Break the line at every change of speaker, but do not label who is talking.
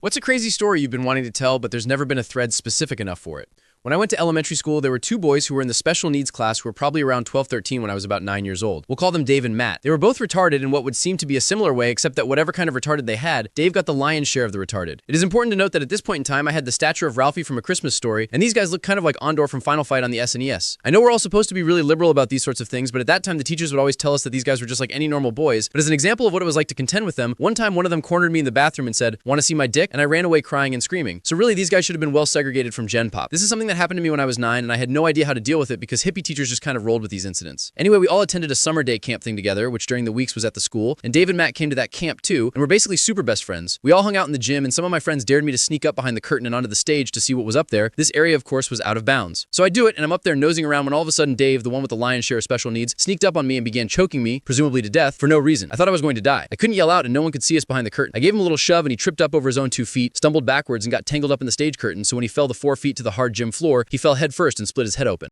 What's a crazy story you've been wanting to tell, but there's never been a thread specific enough for it? When I went to elementary school, there were two boys who were in the special needs class who were probably around 12, 13 when I was about 9 years old. We'll call them Dave and Matt. They were both retarded in what would seem to be a similar way, except that whatever kind of retarded they had, Dave got the lion's share of the retarded. It is important to note that at this point in time, I had the stature of Ralphie from A Christmas Story, and these guys look kind of like Ondor from Final Fight on the SNES. I know we're all supposed to be really liberal about these sorts of things, but at that time the teachers would always tell us that these guys were just like any normal boys. But as an example of what it was like to contend with them, one time one of them cornered me in the bathroom and said, "Want to see my dick?" And I ran away crying and screaming. So really, these guys should have been well segregated from Gen Pop. This is something that happened to me when I was 9, and I had no idea how to deal with it because hippie teachers just kind of rolled with these incidents. Anyway, we all attended a summer day camp thing together, which during the weeks was at the school, and Dave and Matt came to that camp too, and we're basically super best friends. We all hung out in the gym, and some of my friends dared me to sneak up behind the curtain and onto the stage to see what was up there. This area, of course, was out of bounds. So I do it, and I'm up there nosing around when all of a sudden Dave, the one with the lion's share of special needs, sneaked up on me and began choking me, presumably to death, for no reason. I thought I was going to die. I couldn't yell out, and no one could see us behind the curtain. I gave him a little shove, and he tripped up over his own 2 feet, stumbled backwards, and got tangled up in the stage curtain, so when he fell the 4 feet to the hard gym floor, he fell head first and split his head open.